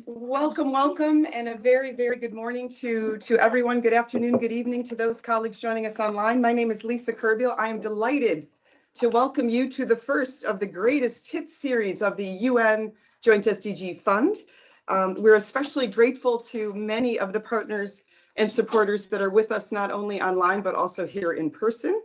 Welcome, welcome, and a very, very good morning to everyone. Good afternoon, good evening to those colleagues joining us online. My name is Lisa Kerbiel. I am delighted to welcome you to the first of the greatest hits series of the UN Joint SDG Fund. We're especially grateful to many of the partners and supporters that are with us not only online, but also here in person.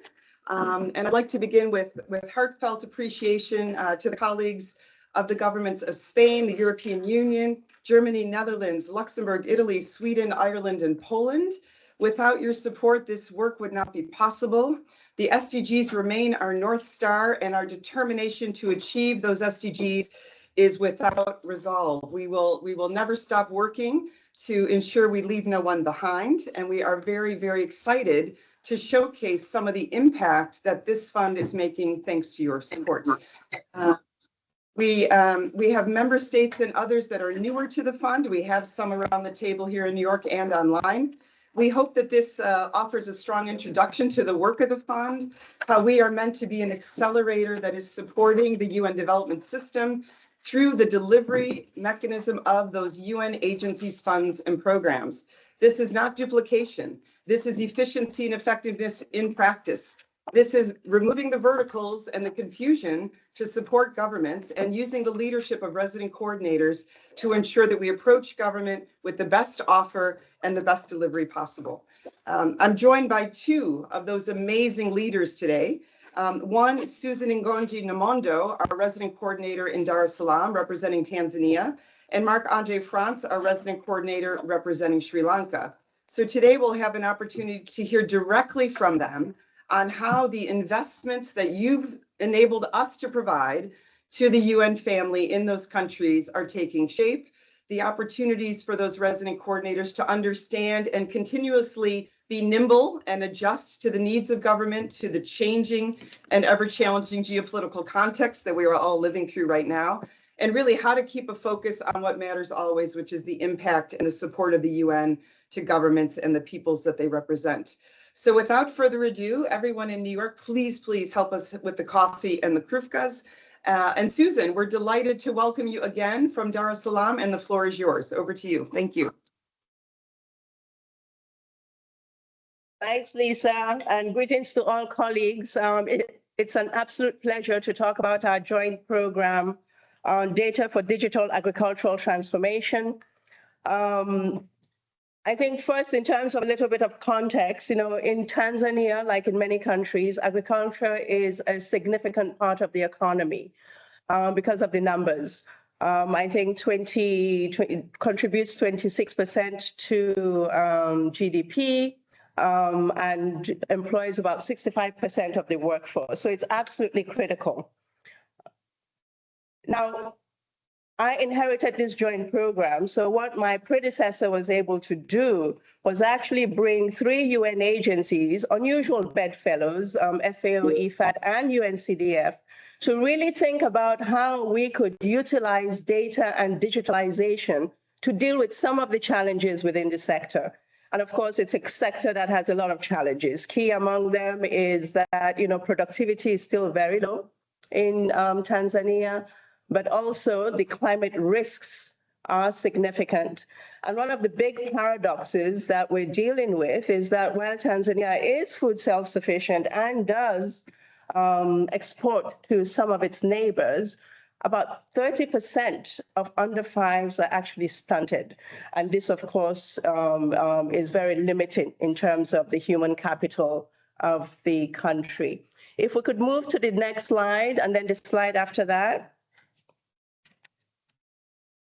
And I'd like to begin with heartfelt appreciation to the colleagues of the governments of Spain, the European Union, Germany, Netherlands, Luxembourg, Italy, Sweden, Ireland, and Poland. Without your support, this work would not be possible. The SDGs remain our North Star, and our determination to achieve those SDGs is without resolve. We will never stop working to ensure we leave no one behind, and we are very, very excited to showcase some of the impact that this fund is making thanks to your support. We have member states and others that are newer to the fund. We have some around the table here in New York and online. We hope that this offers a strong introduction to the work of the fund, how we are meant to be an accelerator that is supporting the UN development system through the delivery mechanism of those UN agencies, funds, and programs. This is not duplication. This is efficiency and effectiveness in practice. This is removing the verticals and the confusion to support governments and using the leadership of resident coordinators to ensure that we approach government with the best offer and the best delivery possible. I'm joined by two of those amazing leaders today. One is Susan Ngongi Namondo, our resident coordinator in Dar es Salaam, representing Tanzania, and Marc-André Franche, our resident coordinator representing Sri Lanka. So today we'll have an opportunity to hear directly from them on how the investments that you've enabled us to provide to the UN family in those countries are taking shape, the opportunities for those resident coordinators to understand and continuously be nimble and adjust to the needs of government, to the changing and ever-challenging geopolitical context that we are all living through right now, and really how to keep a focus on what matters always, which is the impact and the support of the UN to governments and the peoples that they represent. So without further ado, everyone in New York, please help us with the coffee and the krufkas. And Susan, we're delighted to welcome you again from Dar es Salaam, and the floor is yours. Over to you. Thank you. Thanks, Lisa, and greetings to all colleagues. It's an absolute pleasure to talk about our joint program on data for digital agricultural transformation. I think first, in terms of a little bit of context, in Tanzania, like in many countries, agriculture is a significant part of the economy because of the numbers. I think 20 contributes 26% to GDP and employs about 65% of the workforce. So it's absolutely critical. Now, I inherited this joint program. So what my predecessor was able to do was actually bring 3 UN agencies, unusual bedfellows, FAO, IFAD, and UNCDF, to really think about how we could utilize data and digitalization to deal with some of the challenges within the sector. And of course, it's a sector that has a lot of challenges. Key among them is that, productivity is still very low in Tanzania, but also the climate risks are significant. And one of the big paradoxes that we're dealing with is that while Tanzania is food self-sufficient and does export to some of its neighbors, about 30% of under fives are actually stunted. And this, of course, is very limiting in terms of the human capital of the country. If we could move to the next slide, and then the slide after that.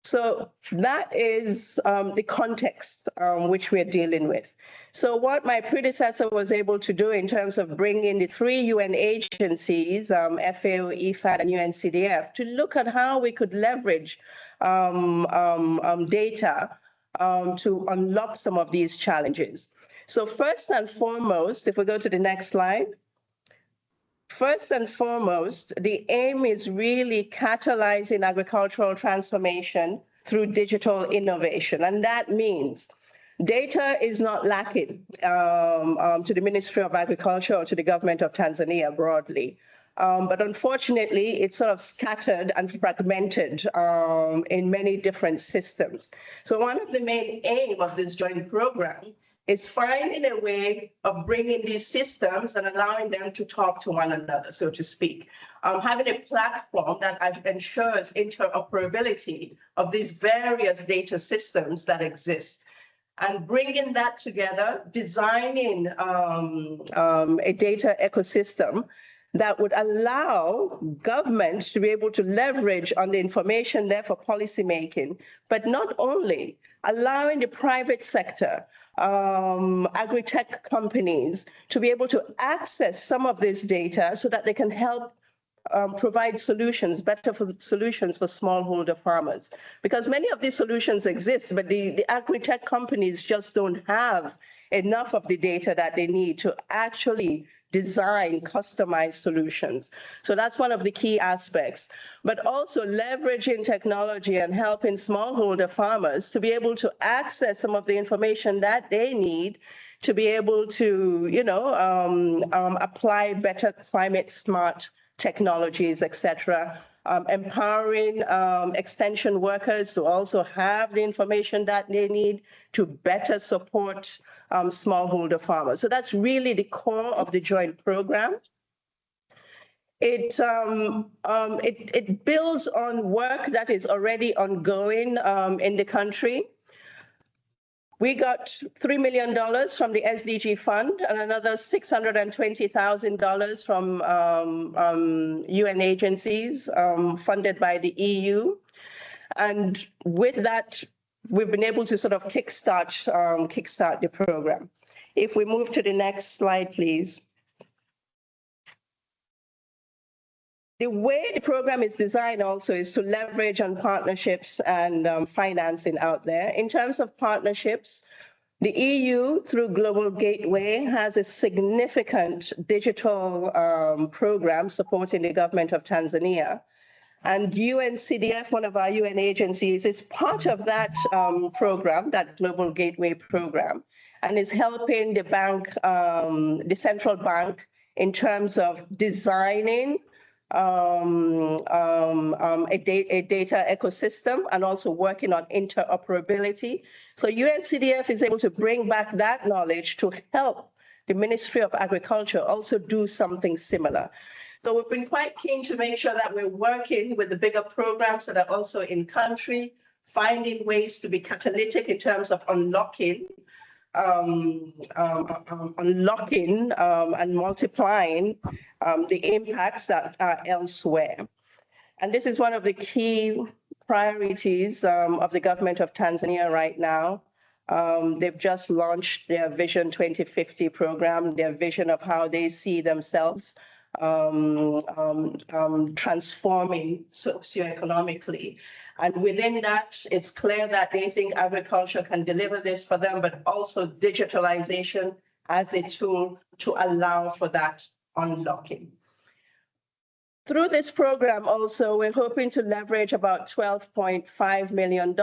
So that is the context which we're dealing with. So what my predecessor was able to do in terms of bringing the 3 UN agencies, FAO, IFAD, and UNCDF, to look at how we could leverage data to unlock some of these challenges. So first and foremost, if we go to the next slide, first and foremost, the aim is really catalyzing agricultural transformation through digital innovation. And that means data is not lacking to the Ministry of Agriculture or to the government of Tanzania broadly. But unfortunately, it's sort of scattered and fragmented in many different systems. So one of the main aims of this joint program is finding a way of bringing these systems and allowing them to talk to one another, so to speak. Having a platform that ensures interoperability of these various data systems that exist, and bringing that together, designing a data ecosystem that would allow government to be able to leverage on the information there for policymaking, but not only allowing the private sector, agri-tech companies to be able to access some of this data so that they can help provide solutions, better solutions for smallholder farmers. Because many of these solutions exist, but the agri-tech companies just don't have enough of the data that they need to actually design customized solutions. So that's one of the key aspects. But also leveraging technology and helping smallholder farmers to be able to access some of the information that they need to be able to, apply better climate smart technologies, etc. Empowering extension workers to also have the information that they need to better support smallholder farmers. So that's really the core of the joint program. It builds on work that is already ongoing in the country. We got $3 million from the SDG Fund and another $620,000 from UN agencies funded by the EU. And with that, we've been able to sort of kickstart the program. If we move to the next slide, please. The way the program is designed also is to leverage on partnerships and financing out there. In terms of partnerships, the EU, through Global Gateway, has a significant digital program supporting the government of Tanzania. And UNCDF, one of our UN agencies, is part of that program, that Global Gateway program, and is helping the bank, the central bank, in terms of designing a data ecosystem and also working on interoperability. So UNCDF is able to bring back that knowledge to help the Ministry of Agriculture also do something similar. So we've been quite keen to make sure that we're working with the bigger programs that are also in country, finding ways to be catalytic in terms of unlocking and multiplying the impacts that are elsewhere. And this is one of the key priorities of the government of Tanzania right now. They've just launched their Vision 2050 program, their vision of how they see themselves transforming socio-economically. And within that, it's clear that they think agriculture can deliver this for them, but also digitalization as a tool to allow for that unlocking. Through this program also, we're hoping to leverage about $12.5 million.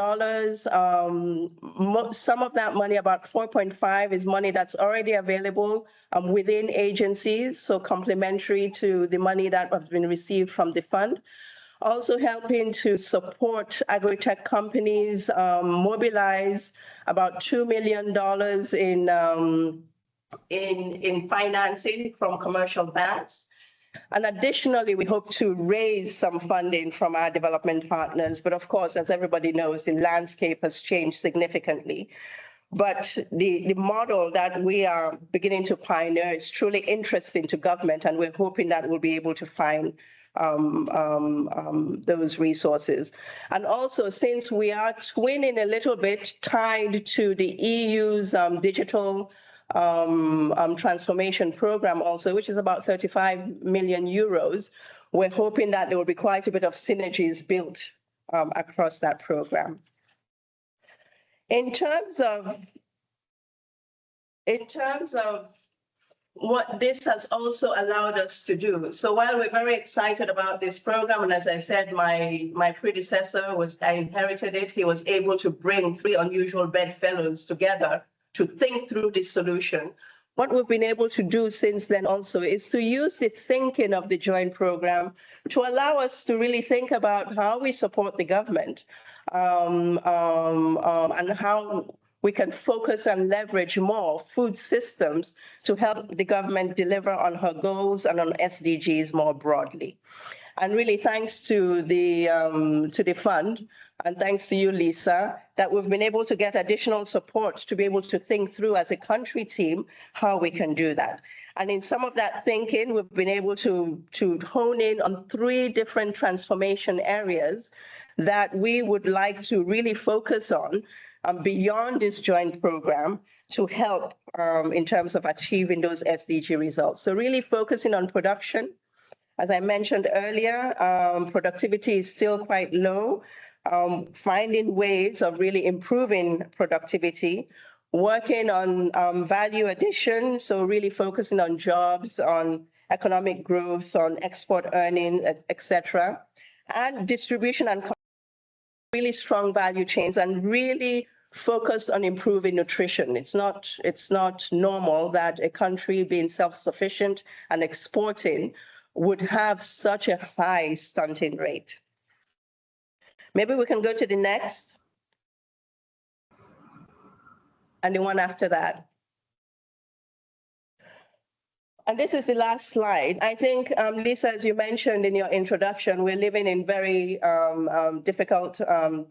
Some of that money, about 4.5, is money that's already available within agencies, so complementary to the money that has been received from the fund. Also helping to support agri-tech companies, mobilize about $2 million in financing from commercial banks. And additionally, we hope to raise some funding from our development partners. But of course, as everybody knows, the landscape has changed significantly. But the model that we are beginning to pioneer is truly interesting to government, and we're hoping that we'll be able to find those resources. And also, since we are twinning a little bit tied to the EU's digital transformation program also, which is about 35 million euros, we're hoping that there will be quite a bit of synergies built across that program. In terms of what this has also allowed us to do. So while we're very excited about this program, and as I said, my predecessor I inherited it, he was able to bring 3 unusual bedfellows together to think through this solution. what we've been able to do since then also is to use the thinking of the joint program to allow us to really think about how we support the government and how we can focus and leverage more food systems to help the government deliver on her goals and on SDGs more broadly. And really thanks to the fund, and thanks to you, Lisa, that we've been able to get additional support to be able to think through as a country team how we can do that. And in some of that thinking, we've been able to hone in on 3 different transformation areas that we would like to really focus on beyond this joint program to help in terms of achieving those SDG results. So really focusing on production. As I mentioned earlier, productivity is still quite low. Finding ways of really improving productivity, working on value addition, so really focusing on jobs, on economic growth, on export earnings, etc., and distribution and really strong value chains, and really focused on improving nutrition. It's not normal that a country being self-sufficient and exporting would have such a high stunting rate. Maybe we can go to the next. And the one after that. And this is the last slide. I think, Lisa, as you mentioned in your introduction, we're living in very difficult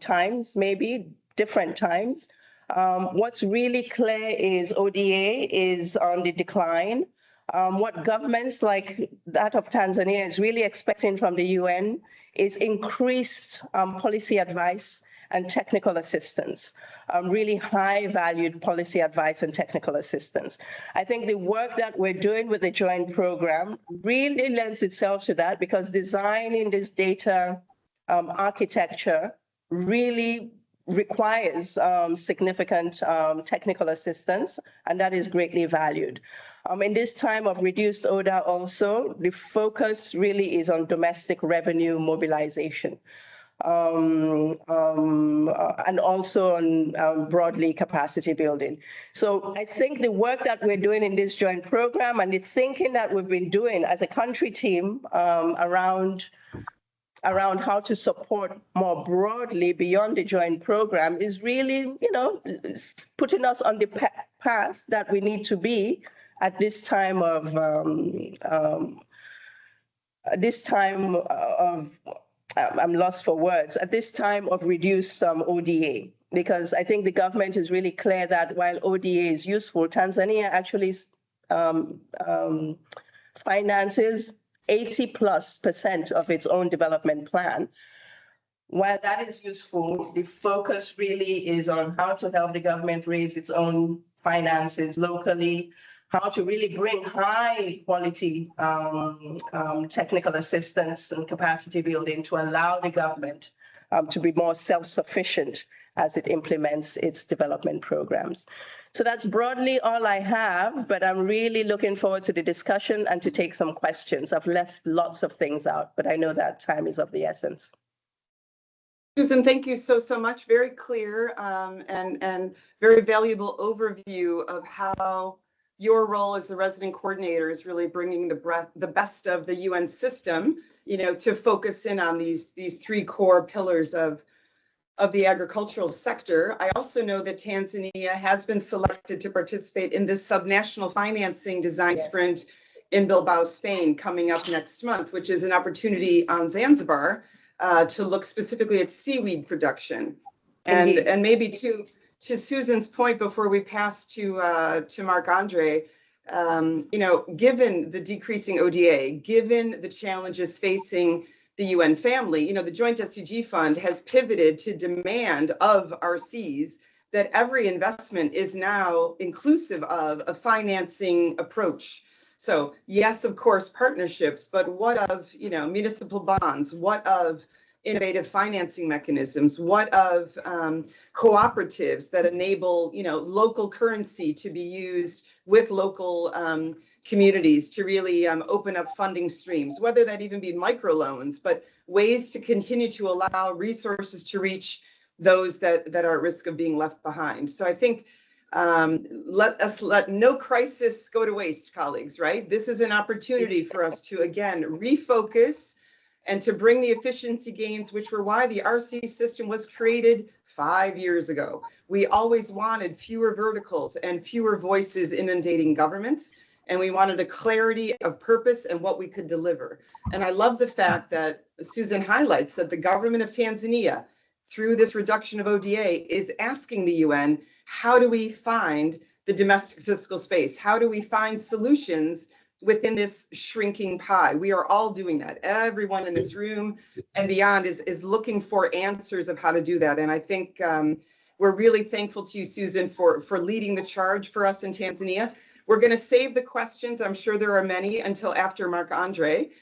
times, maybe different times. What's really clear is ODA is on the decline. What governments like that of Tanzania is really expecting from the UN is increased policy advice and technical assistance, really high valued policy advice and technical assistance. I think the work that we're doing with the joint program really lends itself to that, because designing this data architecture really requires significant technical assistance, and that is greatly valued. In this time of reduced ODA also, the focus really is on domestic revenue mobilization. And also on broadly capacity building. So I think the work that we're doing in this joint program and the thinking that we've been doing as a country team around how to support more broadly beyond the joint program is really, putting us on the path that we need to be at this time of I'm lost for words, at this time of reduced ODA, because I think the government is really clear that while ODA is useful, Tanzania actually finances 80+% of its own development plan. While that is useful, the focus really is on how to help the government raise its own finances locally, how to really bring high quality technical assistance and capacity building to allow the government to be more self-sufficient as it implements its development programs. So that's broadly all I have, but I'm really looking forward to the discussion and to take some questions. I've left lots of things out, but I know that time is of the essence. Susan, thank you so much. Very clear and very valuable overview of how your role as the resident coordinator is really bringing the best of the UN system, to focus in on these 3 core pillars of the agricultural sector. I also know that Tanzania has been selected to participate in this subnational financing design sprint in Bilbao, Spain, coming up next month, which is an opportunity on Zanzibar to look specifically at seaweed production. And maybe to Susan's point before we pass to Marc-André, given the decreasing ODA, given the challenges facing the UN family, the Joint SDG Fund has pivoted to demand of RCs that every investment is now inclusive of a financing approach. So yes, of course, partnerships, but what of, municipal bonds? What of innovative financing mechanisms? What of cooperatives that enable, local currency to be used with local communities to really open up funding streams, whether that even be microloans, but ways to continue to allow resources to reach those that are at risk of being left behind. So I think Let no crisis go to waste, colleagues, right? This is an opportunity for us to, again, refocus and to bring the efficiency gains, which were why the RC system was created 5 years ago. We always wanted fewer verticals and fewer voices inundating governments, and we wanted a clarity of purpose and what we could deliver. And I love the fact that Susan highlights that the government of Tanzania, through this reduction of ODA, is asking the UN, how do we find the domestic fiscal space? How do we find solutions within this shrinking pie? We are all doing that. Everyone in this room and beyond is looking for answers of how to do that. And I think we're really thankful to you, Susan, for leading the charge for us in Tanzania. We're going to save the questions. I'm sure there are many until after Marc-André.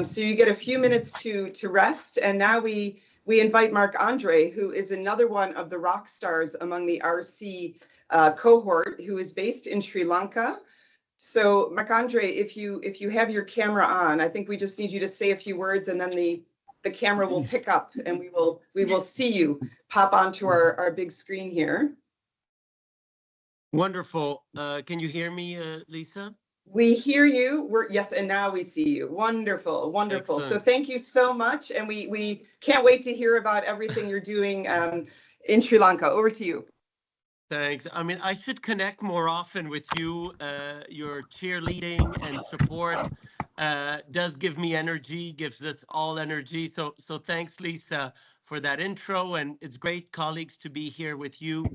So you get a few minutes to rest. And now we invite Marc-André, who is another one of the rock stars among the RC cohort, who is based in Sri Lanka. So Marc-André, if you have your camera on, I think we just need you to say a few words, and then the camera will pick up, and we will see you pop onto our big screen here. Wonderful. Can you hear me, Lisa? We hear you. Yes, and now we see you. Wonderful, wonderful. Excellent. So thank you so much, and we can't wait to hear about everything you're doing in Sri Lanka. Over to you. Thanks. I mean, I should connect more often with you. Your cheerleading and support does give me energy, gives us all energy. So thanks, Lisa, for that intro. And it's great, colleagues, to be here with you.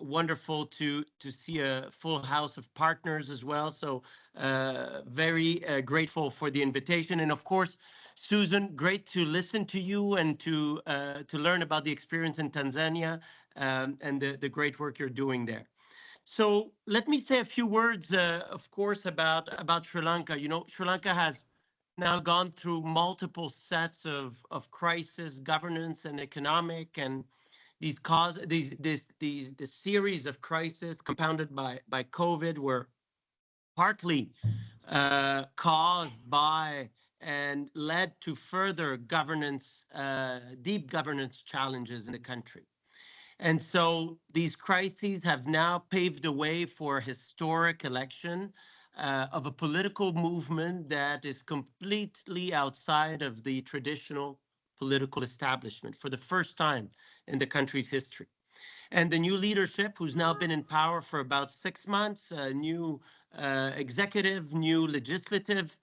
Wonderful to see a full house of partners as well. So very grateful for the invitation. And of course, Susan, great to listen to you and to learn about the experience in Tanzania and the great work you're doing there. So let me say a few words, of course, about Sri Lanka. You know, Sri Lanka has now gone through multiple sets of crisis, governance, and economic, and this series of crises compounded by COVID were partly caused by and led to further governance, deep governance challenges in the country. And so these crises have now paved the way for a historic election of a political movement that is completely outside of the traditional political establishment for the first time in the country's history. And the new leadership, who's now been in power for about 6 months, a new executive, new legislative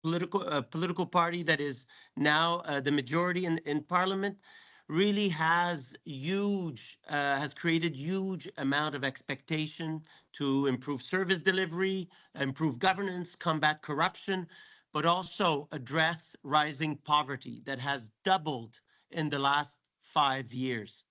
political party that is now the majority in parliament, really has created huge amount of expectation to improve service delivery, improve governance, combat corruption, but also address rising poverty that has doubled in the last 5 years.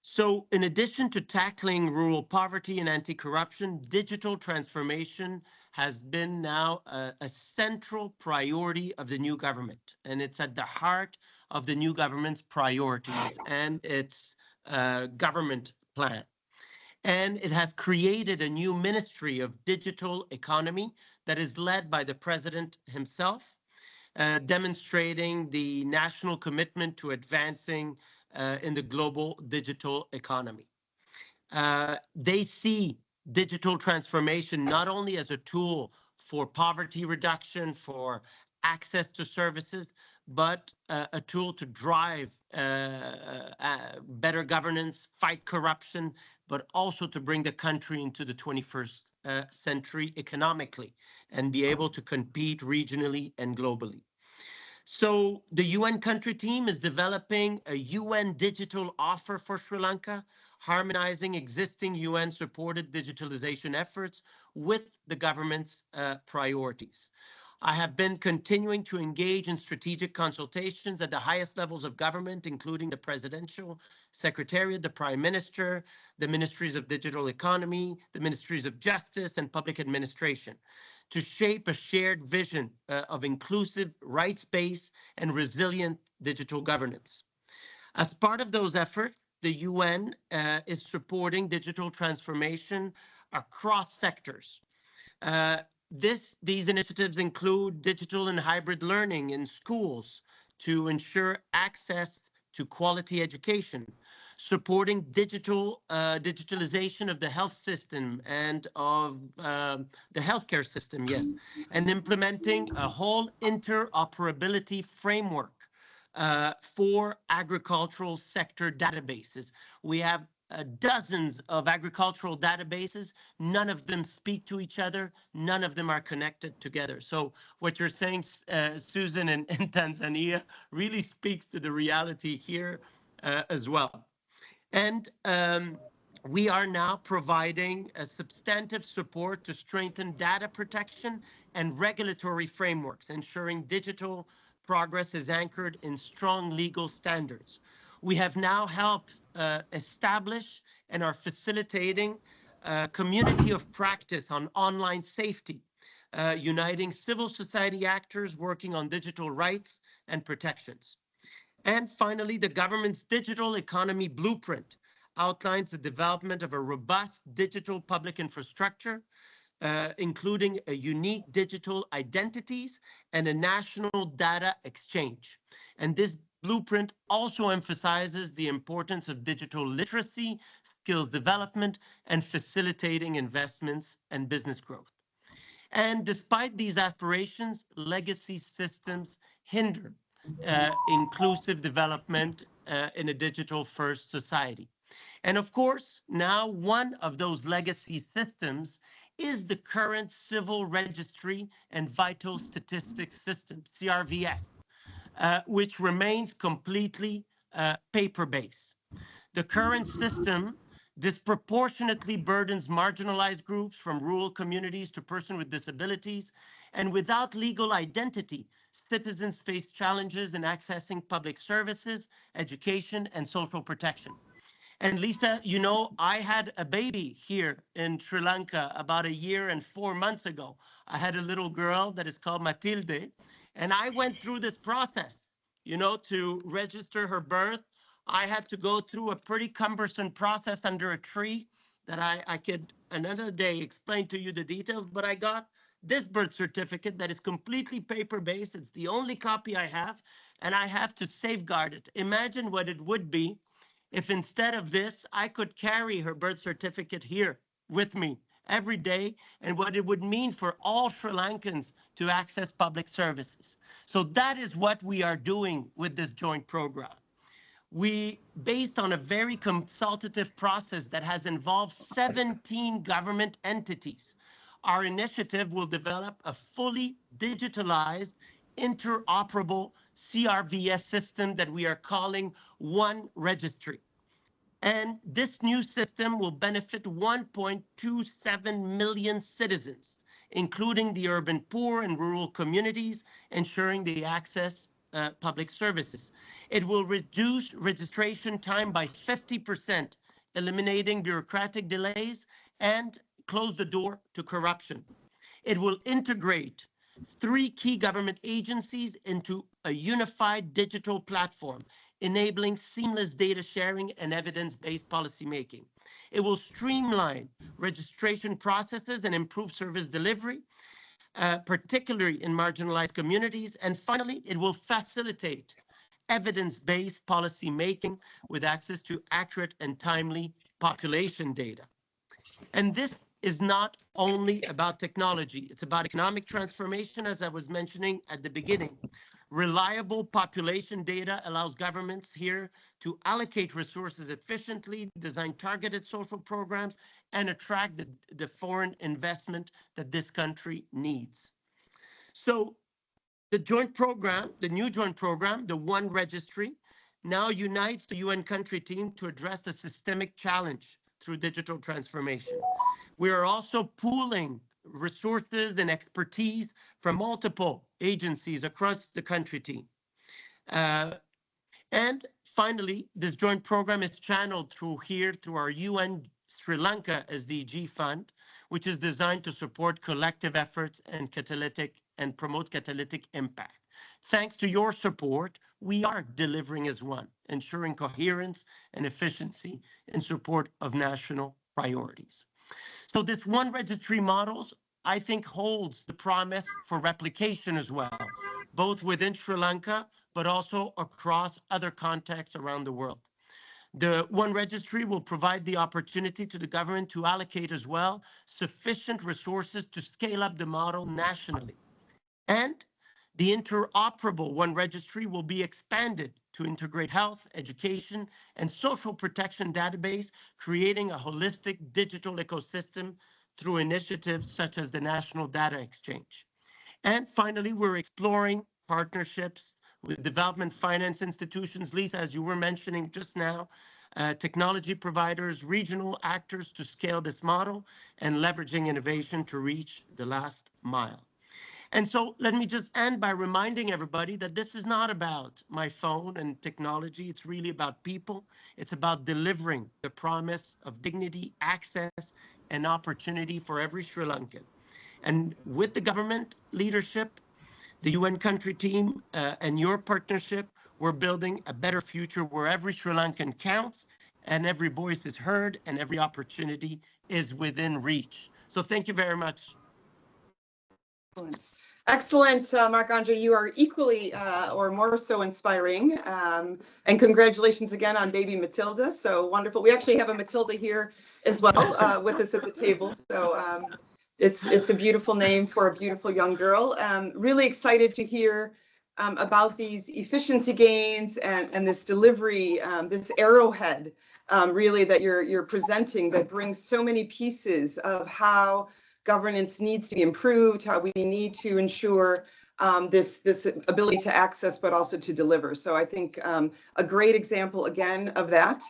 So in addition to tackling rural poverty and anti-corruption, digital transformation has been now a central priority of the new government. And it's at the heart of the new government's priorities and its government plan. And it has created a new Ministry of Digital Economy that is led by the president himself, demonstrating the national commitment to advancing in the global digital economy. They see digital transformation not only as a tool for poverty reduction, for access to services, but a tool to drive better governance, fight corruption, but also to bring the country into the 21st century economically and be able to compete regionally and globally. So the UN country team is developing a UN digital offer for Sri Lanka, harmonizing existing UN-supported digitalization efforts with the government's priorities. I have been continuing to engage in strategic consultations at the highest levels of government, including the Presidential Secretariat, the Prime Minister, the Ministries of Digital Economy, the Ministries of Justice, and Public Administration, to shape a shared vision of inclusive, rights-based, and resilient digital governance. As part of those efforts, the UN is supporting digital transformation across sectors. These initiatives include digital and hybrid learning in schools to ensure access to quality education, supporting digitalization of the health system and of the healthcare system, yes, and implementing a whole interoperability framework for agricultural sector databases. We have dozens of agricultural databases. None of them speak to each other. None of them are connected together. So what you're saying, Susan, in Tanzania really speaks to the reality here as well. And we are now providing a substantive support to strengthen data protection and regulatory frameworks, ensuring digital progress is anchored in strong legal standards. We have now helped establish and are facilitating a community of practice on online safety, uniting civil society actors working on digital rights and protections. And finally, the government's digital economy blueprint outlines the development of a robust digital public infrastructure, including a unique digital identities and a national data exchange. And this blueprint also emphasizes the importance of digital literacy, skills development, and facilitating investments and business growth. And despite these aspirations, legacy systems hinder inclusive development in a digital-first society. And of course, now one of those legacy systems is the current Civil Registry and Vital Statistics System, CRVS, which remains completely paper-based. The current system disproportionately burdens marginalized groups from rural communities to persons with disabilities, and without legal identity, citizens face challenges in accessing public services, education, and social protection. And Lisa, you know, I had a baby here in Sri Lanka about 1 year and 4 months ago. I had a little girl that is called Matilde, and I went through this process, you know, to register her birth. I had to go through a pretty cumbersome process under a tree that I could another day explain to you the details, but I got this birth certificate that is completely paper-based. It's the only copy I have, and I have to safeguard it. Imagine what it would be if instead of this, I could carry her birth certificate here with me every day, and what it would mean for all Sri Lankans to access public services. So that is what we are doing with this joint program. We, based on a very consultative process that has involved 17 government entities, our initiative will develop a fully digitalized, interoperable CRVS system that we are calling One Registry. And this new system will benefit 1.27 million citizens, including the urban poor and rural communities, ensuring they access public services. It will reduce registration time by 50%, eliminating bureaucratic delays and close the door to corruption. It will integrate 3 key government agencies into a unified digital platform, enabling seamless data sharing and evidence-based policymaking. It will streamline registration processes and improve service delivery, particularly in marginalized communities. And finally, it will facilitate evidence-based policy making with access to accurate and timely population data. And this is not only about technology, it's about economic transformation, as I was mentioning at the beginning. Reliable population data allows governments here to allocate resources efficiently, design targeted social programs, and attract the foreign investment that this country needs. So the joint program, the new joint program, the One Registry, now unites the UN country team to address the systemic challenge through digital transformation. We are also pooling resources and expertise from multiple agencies across the country team. And finally, this joint program is channeled through our UN Sri Lanka SDG Fund, which is designed to support collective efforts and promote catalytic impact. Thanks to your support, we are delivering as one, ensuring coherence and efficiency in support of national priorities. So this One Registry models, I think, holds the promise for replication as well. both within Sri Lanka, but also across other contexts around the world. The One Registry will provide the opportunity to the government to allocate as well sufficient resources to scale up the model nationally. And the interoperable One Registry will be expanded to integrate health, education, and social protection database, creating a holistic digital ecosystem through initiatives such as the National Data Exchange. And finally, we're exploring partnerships with development finance institutions, Lisa, as you were mentioning just now, technology providers, regional actors to scale this model, and leveraging innovation to reach the last mile. And so let me just end by reminding everybody that this is not about my phone and technology. It's really about people. It's about delivering the promise of dignity, access, and opportunity for every Sri Lankan. And with the government leadership, the UN country team, and your partnership, we're building a better future where every Sri Lankan counts and every voice is heard and every opportunity is within reach. So thank you very much. Excellent, Marc-André. You are equally or more so inspiring. And congratulations again on baby Matilda. So wonderful. We actually have a Matilda here as well with us at the table. So it's a beautiful name for a beautiful young girl. Really excited to hear about these efficiency gains and this delivery, this arrowhead really that you're presenting that brings so many pieces of how governance needs to be improved, how we need to ensure this ability to access, but also to deliver. So I think a great example again of that.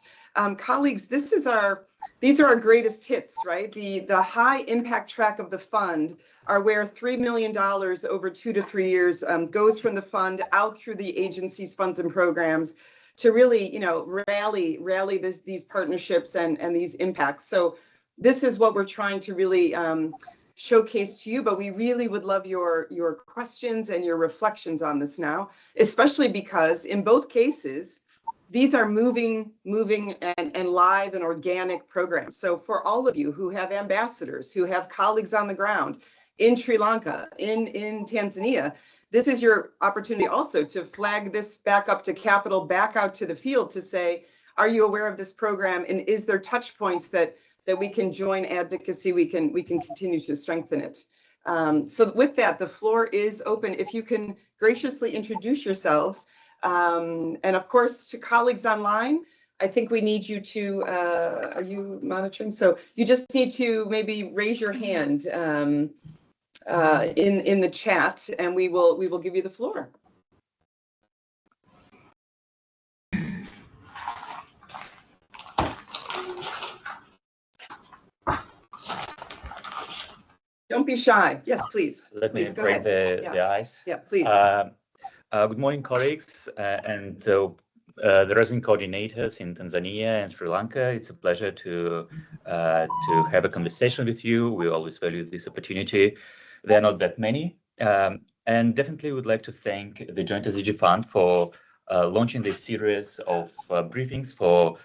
Colleagues, these are our greatest hits, right? The high impact track of the fund are where $3 million over 2 to 3 years goes from the fund out through the agencies, funds, and programs to really, rally these partnerships and these impacts. So this is what we're trying to really showcase to you, but we really would love your questions and your reflections on this now, especially because in both cases, these are moving and live and organic programs. So for all of you who have ambassadors, who have colleagues on the ground in Sri Lanka, in Tanzania, this is your opportunity also to flag this back up to Capitol, back out to the field to say, are you aware of this program? And is there touch points that we can join advocacy, we can continue to strengthen it. So with that, the floor is open. If you can graciously introduce yourselves, and of course to colleagues online, I think we need you to, are you monitoring? So you just need to maybe raise your hand in the chat and we will give you the floor. Don't be shy. Yes, please. Let me please, break the ice. Yeah, please. Good morning, colleagues, and the resident coordinators in Tanzania and Sri Lanka. It's a pleasure to have a conversation with you. We always value this opportunity. There are not that many, and definitely would like to thank the Joint SDG Fund for launching this series of briefings for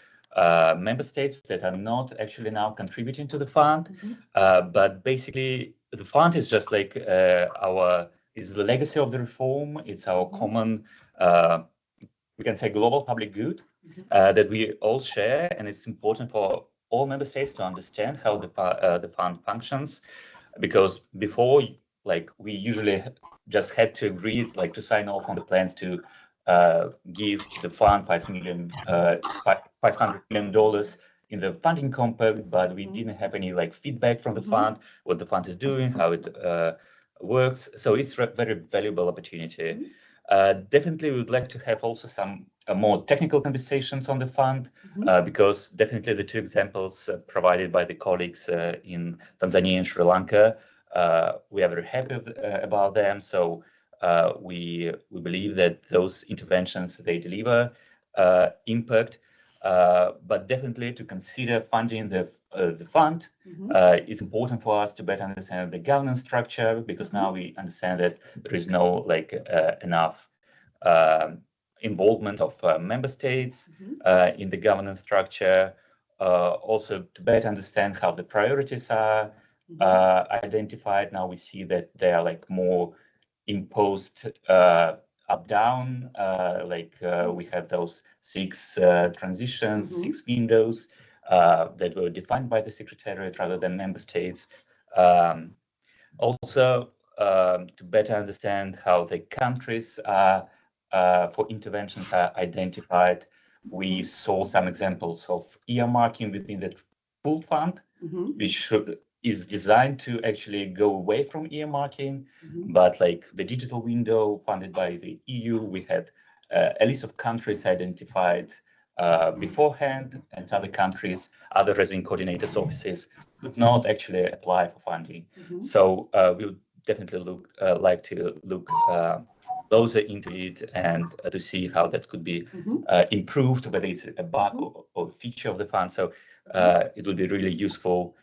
member states that are not actually now contributing to the fund, but basically the fund is just like is the legacy of the reform. It's our common, we can say, global public good that we all share, and it's important for all member states to understand how the fund functions, because before, like, we usually just had to agree, like, to sign off on the plans to give the fund $500 million in the funding compact, but we didn't have any like feedback from the fund, what the fund is doing, how it works. So it's a very valuable opportunity. Definitely, we would like to have also some more technical conversations on the fund, because definitely the two examples provided by the colleagues in Tanzania and Sri Lanka, we are very happy about them. So we believe that those interventions, they deliver impact, but definitely to consider funding the fund is important for us to better understand the governance structure, because now we understand that there is no like enough involvement of member states in the governance structure. Also to better understand how the priorities are identified. Now we see that they are like more imposed up-down, we have those 6 transitions, 6 windows that were defined by the Secretariat rather than member states. Also, to better understand how the countries for interventions are identified, we saw some examples of earmarking within the pooled fund, which is designed to actually go away from earmarking. But like the digital window funded by the EU, we had a list of countries identified beforehand, and other countries, other resident coordinators' offices could not actually apply for funding. So we would definitely like to look closer into it and to see how that could be improved, whether it's a bug or feature of the fund. So it would be really useful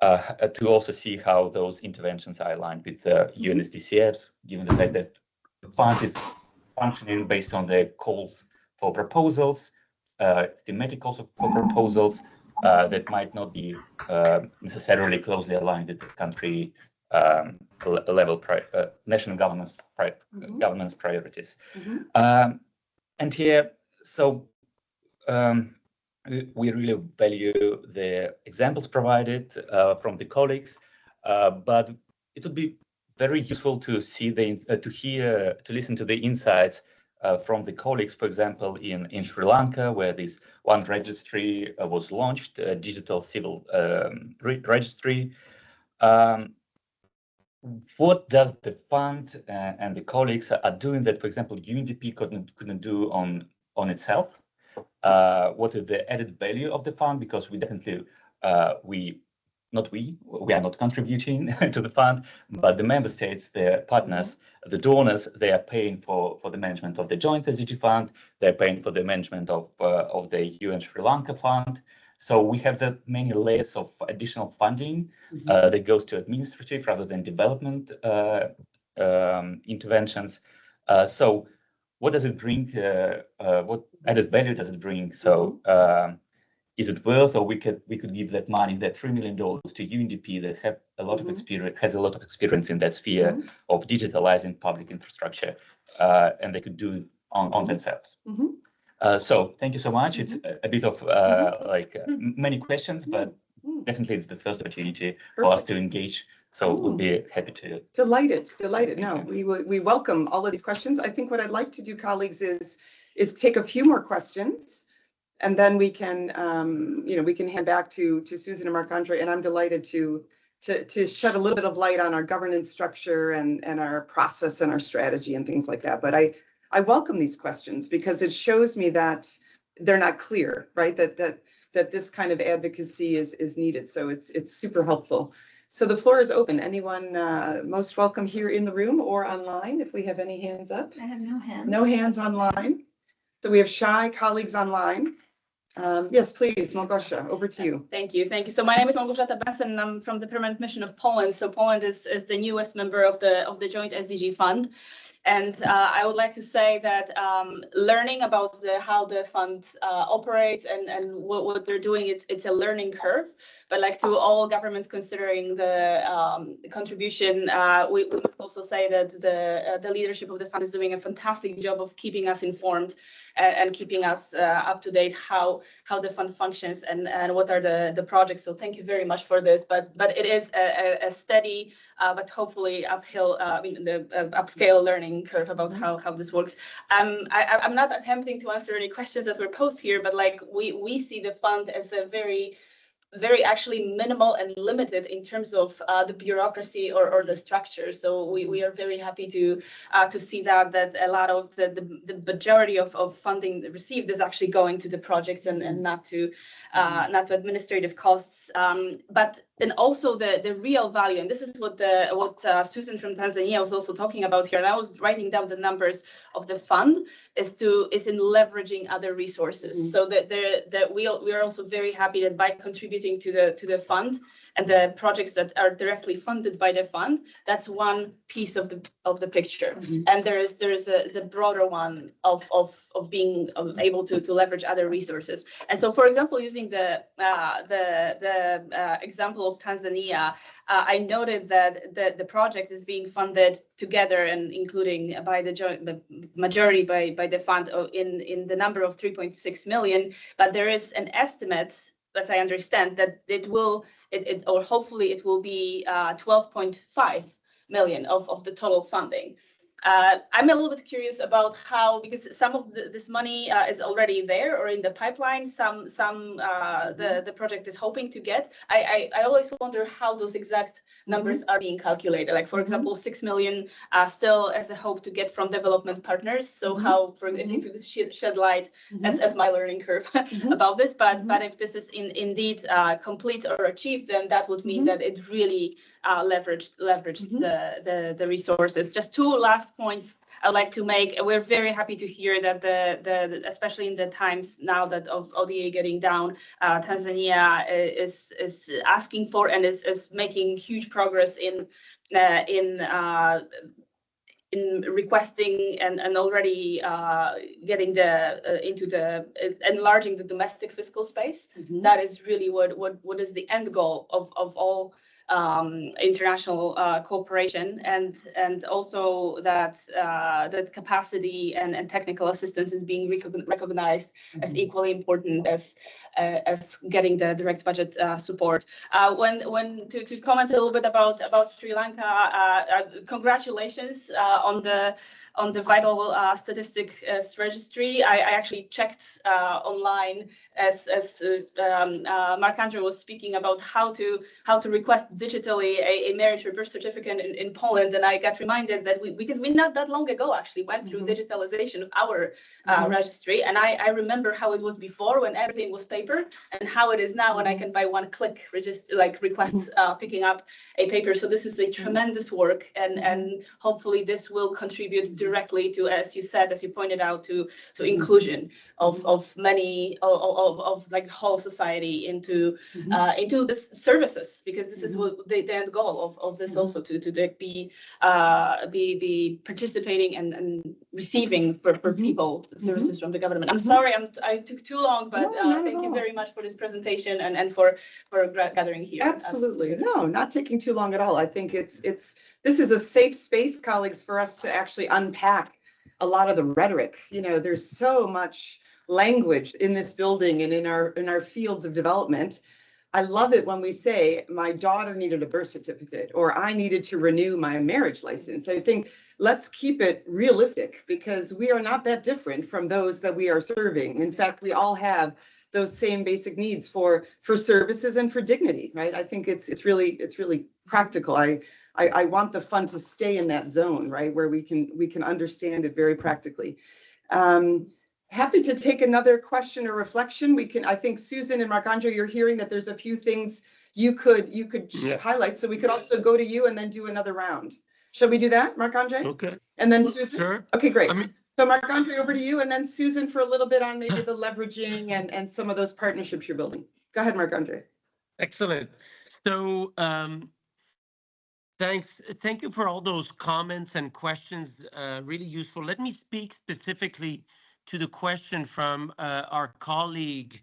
to also see how those interventions are aligned with the UNSDCFs, given the fact that the fund is functioning based on the calls for proposals, thematic calls for proposals that might not be necessarily closely aligned with the country level national governance priorities. And here, so we really value the examples provided from the colleagues, but it would be very useful to see to listen to the insights from the colleagues, for example, in Sri Lanka, where this one registry was launched, a digital civil registry. What does the fund and the colleagues are doing that, for example, UNDP couldn't do on itself? What is the added value of the fund? Because we definitely, we are not contributing to the fund, but the member states, their partners, the donors, they are paying for the management of the Joint SDG Fund. They're paying for the management of the UN Sri Lanka Fund. So we have that many layers of additional funding that goes to administrative rather than development interventions. So what does it bring? What added value does it bring? So is it worth, or we could give that money, that $3 million, to UNDP that have a lot of experience, has a lot of experience in that sphere of digitalizing public infrastructure, and they could do it on themselves. So thank you so much. It's a bit of many questions, but definitely it's the first opportunity for us to engage. So we'll be happy to. Delighted. No, we welcome all of these questions. I think what I'd like to do, colleagues, is take a few more questions, and then we can we can hand back to Susan and Marc-André. And I'm delighted to shed a little bit of light on our governance structure and our process and our strategy and things like that. But I welcome these questions because it shows me that they're not clear, right? That this kind of advocacy is needed. So it's super helpful. So the floor is open. Anyone most welcome here in the room or online, if we have any hands up? I have no hands. No hands online. So we have shy colleagues online. Yes, please, Małgosia, over to you. Thank you. So my name is Małgorzata Benson, and I'm from the Permanent Mission of Poland. So Poland is the newest member of the Joint SDG Fund. And I would like to say that learning about how the fund operates and what they're doing, it's a learning curve. But like to all governments considering the contribution, we must also say that the leadership of the fund is doing a fantastic job of keeping us informed and keeping us up to date how the fund functions and what are the projects. So thank you very much for this. But it is a steady but hopefully upscale learning curve about how this works. I'm not attempting to answer any questions that were posed here, but like we see the fund as a very actually minimal and limited in terms of the bureaucracy or the structure. So we are very happy to see that a lot of the majority of funding received is actually going to the projects and not to administrative costs. But then also the real value, and this is what Susan from Tanzania was also talking about here, and I was writing down the numbers of the fund, is in leveraging other resources. So that we are also very happy that by contributing to the fund and the projects that are directly funded by the fund, that's one piece of the picture. And there is a broader one of being able to leverage other resources. And so, for example, using the example of Tanzania, I noted that the project is being funded together and including by the majority by the fund in the number of 3.6 million. But there is an estimate, as I understand, that or hopefully it will be 12.5 million of the total funding. I'm a little bit curious about how, because some of this money is already there or in the pipeline, some the project is hoping to get. I always wonder how those exact numbers are being calculated. Like, for example, 6 million still as a hope to get from development partners. So how, if you could shed light as my learning curve about this, but if this is indeed complete or achieved, then that would mean that it really leveraged the resources. Just two last points I'd like to make. We're very happy to hear that the especially in the times now that of ODA getting down, Tanzania is asking for and is making huge progress in requesting and already getting into the enlarging the domestic fiscal space. That is really what is the end goal of all international cooperation, and also that that capacity and technical assistance is being recognized as equally important as getting the direct budget support. When to comment a little bit about Sri Lanka, congratulations on the vital statistics registry. I actually checked online as Marc-André was speaking about how to request digitally a marriage or birth certificate in Poland, and I got reminded that because we not that long ago actually went through digitalization of our registry, and I remember how it was before when everything was paper, and how it is now when I can by one click request picking up a paper. So this is a tremendous work, and hopefully this will contribute directly to, as you said, as you pointed out, to inclusion of many of like the whole society into this services, because this is what the end goal of this also to be participating and receiving for people services from the government. I'm sorry I took too long, but thank you very much for this presentation and for gathering here. Absolutely. No, not taking too long at all. I think this is a safe space, colleagues, for us to actually unpack a lot of the rhetoric. You know, there's so much language in this building and in our fields of development. I love it when we say my daughter needed a birth certificate or I needed to renew my marriage license. I think let's keep it realistic, because we are not that different from those that we are serving. In fact, we all have those same basic needs for services and for dignity, right? I think it's really practical. I want the fund to stay in that zone, right, where we can understand it very practically. Happy to take another question or reflection. I think Susan and Marc-André, you're hearing that there's a few things you could highlight, so we could also go to you and then do another round. Shall we do that, Marc-André? Okay. And then Susan? Sure. Okay, great. So Marc-André, over to you, and then Susan for a little bit on maybe the leveraging and some of those partnerships you're building. Go ahead, Marc-André. Excellent. So thank you for all those comments and questions, really useful. Let me speak specifically to the question from our colleague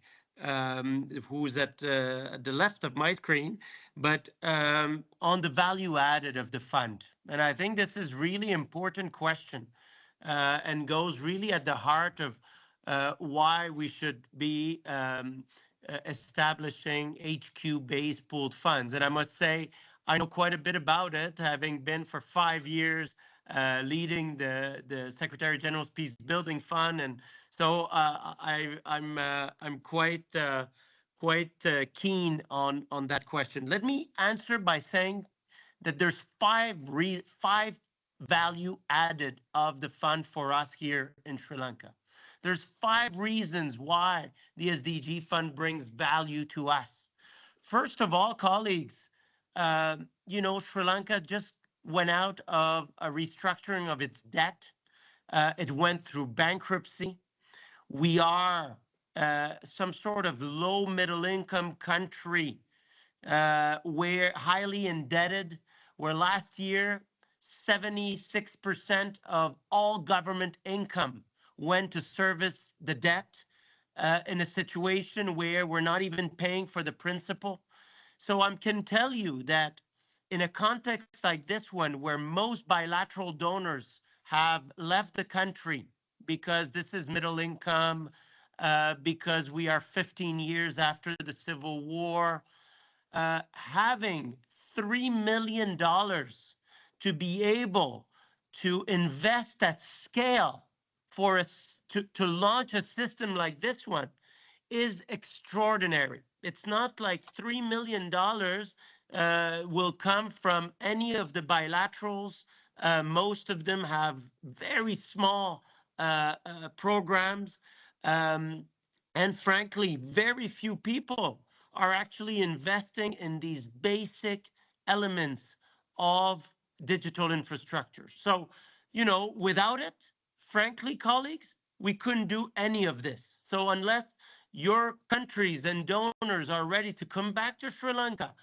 who's at the left of my screen, but on the value added of the fund. And I think this is really important question and goes really at the heart of why we should be establishing HQ-based pooled funds. And I must say, I know quite a bit about it, having been for 5 years leading the Secretary General's Peace Building Fund, and so I'm quite keen on that question. Let me answer by saying that there's five value added of the fund for us here in Sri Lanka. There's 5 reasons why the SDG Fund brings value to us. First of all, colleagues, you know, Sri Lanka just went out of a restructuring of its debt. It went through bankruptcy. We are some sort of low middle income country where highly indebted, where last year 76% of all government income went to service the debt in a situation where we're not even paying for the principal. So I can tell you that in a context like this one, where most bilateral donors have left the country because this is middle income, because we are 15 years after the Civil War, having $3 million to be able to invest at scale for us to launch a system like this one is extraordinary. It's not like $3 million will come from any of the bilaterals. Most of them have very small programs. And frankly, very few people are actually investing in these basic elements of digital infrastructure. So, you know, without it, frankly, colleagues, we couldn't do any of this. So unless your countries and donors are ready to come back to Sri Lanka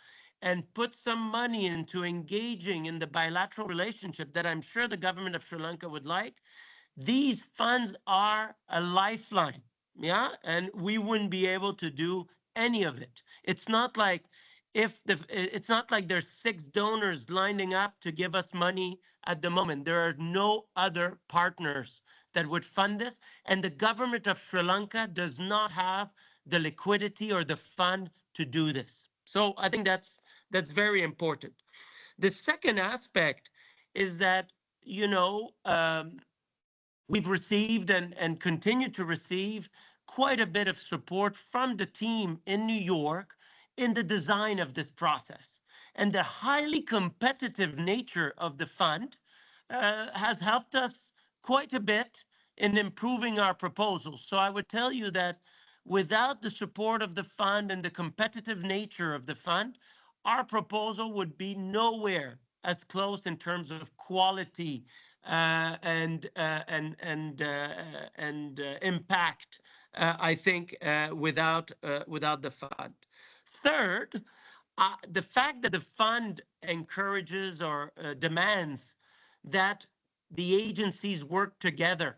and put some money into engaging in the bilateral relationship that I'm sure the government of Sri Lanka would like, these funds are a lifeline, yeah? And we wouldn't be able to do any of it. It's not like it's not like there's 6 donors lining up to give us money at the moment. There are no other partners that would fund this, and the government of Sri Lanka does not have the liquidity or the fund to do this. So I think that's very important. The second aspect is that, you know, we've received and continue to receive quite a bit of support from the team in New York in the design of this process. And the highly competitive nature of the fund has helped us quite a bit in improving our proposals. So I would tell you that without the support of the fund and the competitive nature of the fund, our proposal would be nowhere as close in terms of quality and impact, I think, without the fund. Third, the fact that the fund encourages or demands that the agencies work together.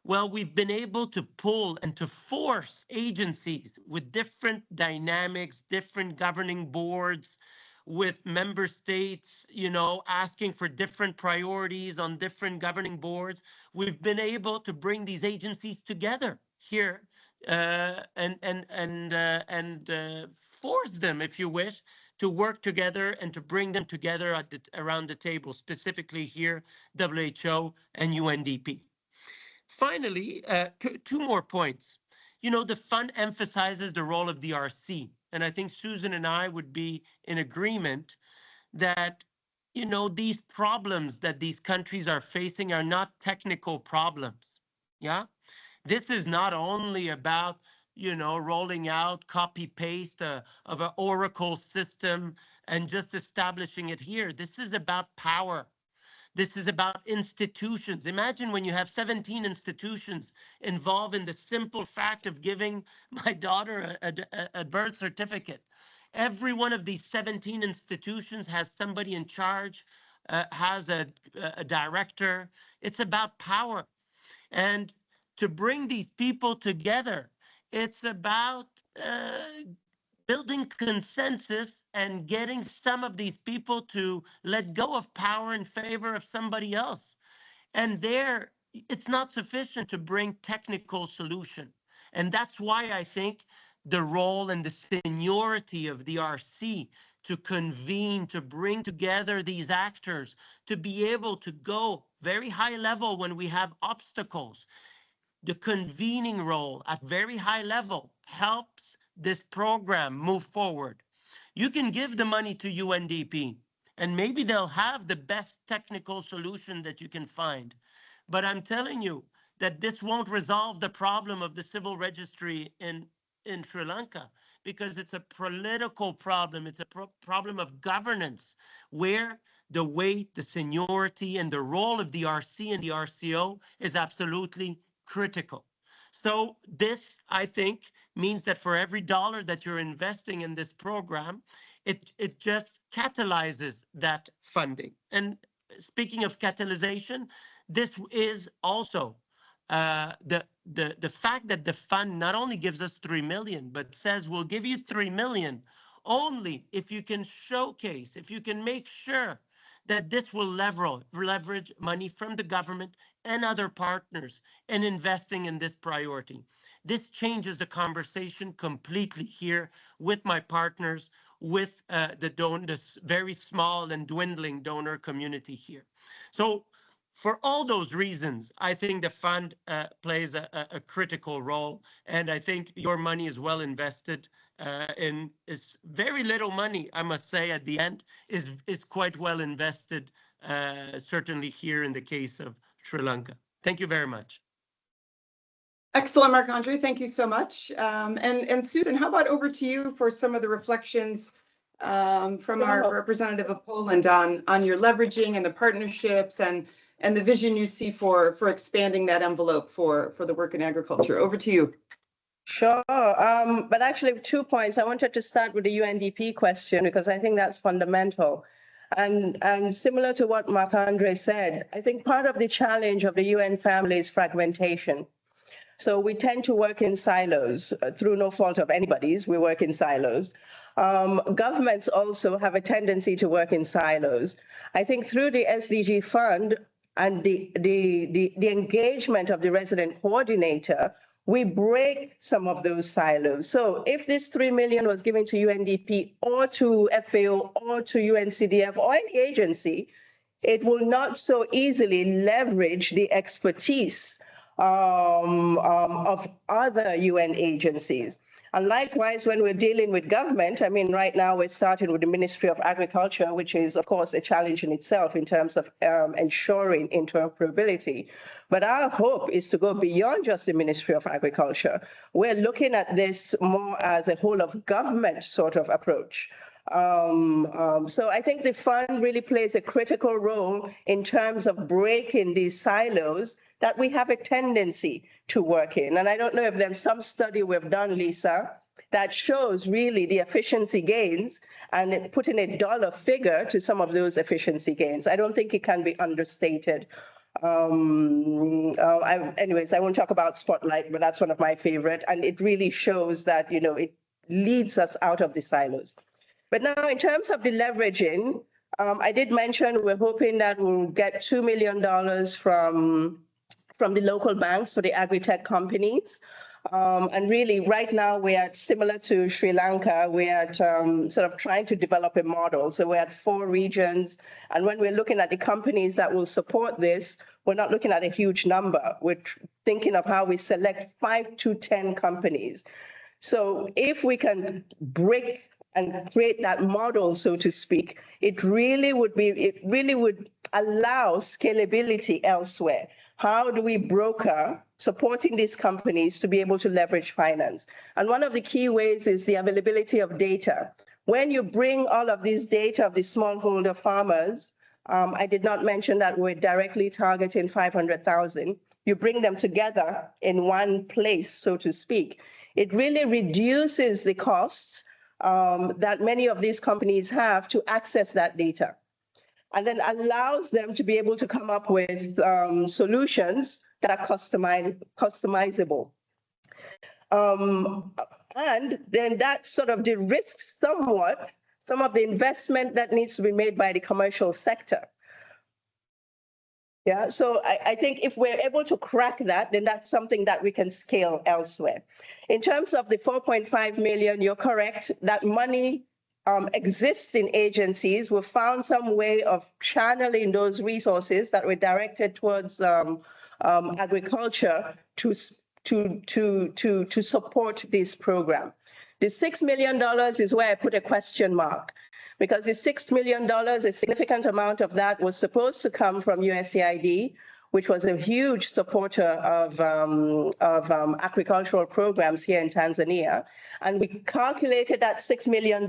Well, we've been able to pull and to force agencies with different dynamics, different governing boards, with member states, you know, asking for different priorities on different governing boards. We've been able to bring these agencies together here and force them, if you wish, to work together and to bring them together around the table, specifically here, WHO and UNDP. Finally, two more points. You know, the fund emphasizes the role of the RC. And I think Susan and I would be in agreement that, you know, these problems that these countries are facing are not technical problems. Yeah. This is not only about, you know, rolling out copy paste of an Oracle system and just establishing it here. This is about power. This is about institutions. Imagine when you have 17 institutions involved in the simple fact of giving my daughter a birth certificate. Every one of these 17 institutions has somebody in charge, has a director. It's about power. And to bring these people together, it's about building consensus and getting some of these people to let go of power in favor of somebody else. And there, it's not sufficient to bring technical solution. And that's why I think the role and the seniority of the RC to convene, to bring together these actors, to be able to go very high level when we have obstacles. The convening role at very high level helps this program move forward. You can give the money to UNDP, and maybe they'll have the best technical solution that you can find. But I'm telling you that this won't resolve the problem of the civil registry in Sri Lanka, because it's a political problem. It's a problem of governance, where the weight, the seniority, and the role of the RC and the RCO is absolutely critical. So this, I think, means that for every dollar that you're investing in this program, it just catalyzes that funding. And speaking of catalyzation, this is also the fact that the fund not only gives us 3 million, but says we'll give you 3 million only if you can showcase, if you can make sure that this will leverage money from the government and other partners in investing in this priority. This changes the conversation completely here with my partners, with this very small and dwindling donor community here. So for all those reasons, I think the fund plays a critical role, and I think your money is well invested. In is very little money, I must say, at the end is quite well invested, certainly here in the case of Sri Lanka. Thank you very much. Excellent, Marc-André. Thank you so much. And Susan, how about over to you for some of the reflections from our representative of Poland on your leveraging and the partnerships and the vision you see for expanding that envelope for the work in agriculture. Over to you. Sure. But actually 2 points. I wanted to start with the UNDP question because I think that's fundamental. And similar to what Marc-André said, I think part of the challenge of the UN family is fragmentation. So we tend to work in silos through no fault of anybody's. We work in silos. Governments also have a tendency to work in silos. I think through the SDG Fund and the engagement of the resident coordinator, we break some of those silos. So if this 3 million was given to UNDP or to FAO or to UNCDF or any agency, it will not so easily leverage the expertise of other UN agencies. And likewise, when we're dealing with government, I mean, right now we're starting with the Ministry of Agriculture, which is, of course, a challenge in itself in terms of ensuring interoperability. But our hope is to go beyond just the Ministry of Agriculture. We're looking at this more as a whole of government sort of approach. So I think the fund really plays a critical role in terms of breaking these silos that we have a tendency to work in. And I don't know if there's some study we've done, Lisa, that shows really the efficiency gains and putting a dollar figure to some of those efficiency gains. I don't think it can be understated. Anyways, I won't talk about Spotlight, but that's one of my favorite. And it really shows that, you know, it leads us out of the silos. But now in terms of the leveraging, I did mention we're hoping that we'll get $2 million from the local banks for the agri-tech companies. And really right now we are similar to Sri Lanka, we are sort of trying to develop a model. So we're at 4 regions. And when we're looking at the companies that will support this, we're not looking at a huge number. We're thinking of how we select 5 to 10 companies. So if we can break and create that model, so to speak, it really would allow scalability elsewhere. How do we broker supporting these companies to be able to leverage finance? And one of the key ways is the availability of data. When you bring all of this data of the smallholder farmers, I did not mention that we're directly targeting 500,000. You bring them together in one place, so to speak. It really reduces the costs that many of these companies have to access that data, and then allows them to be able to come up with solutions that are customizable. And then that sort of de-risks somewhat some of the investment that needs to be made by the commercial sector. Yeah, so I think if we're able to crack that, then that's something that we can scale elsewhere. In terms of the 4.5 million, you're correct, that money exists in agencies. We've found some way of channeling those resources that were directed towards agriculture to support this program. The $6 million is where I put a question mark, because the $6 million, a significant amount of that was supposed to come from USAID, which was a huge supporter of agricultural programs here in Tanzania. And we calculated that $6 million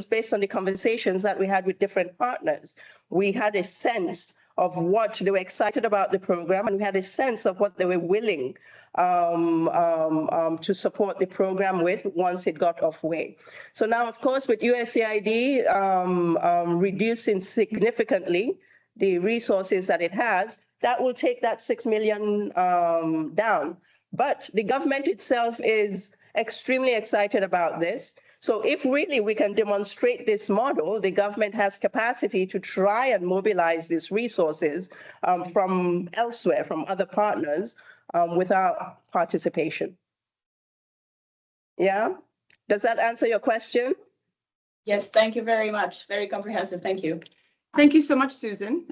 based on the conversations that we had with different partners. We had a sense of what they were excited about the program, and we had a sense of what they were willing to support the program with once it got off way. So now, of course, with USAID reducing significantly the resources that it has, that will take that 6 million down. But the government itself is extremely excited about this. So if really we can demonstrate this model, the government has capacity to try and mobilize these resources from elsewhere, from other partners, without participation. Yeah? Does that answer your question? Yes, thank you very much. Very comprehensive. Thank you. Thank you so much, Susan.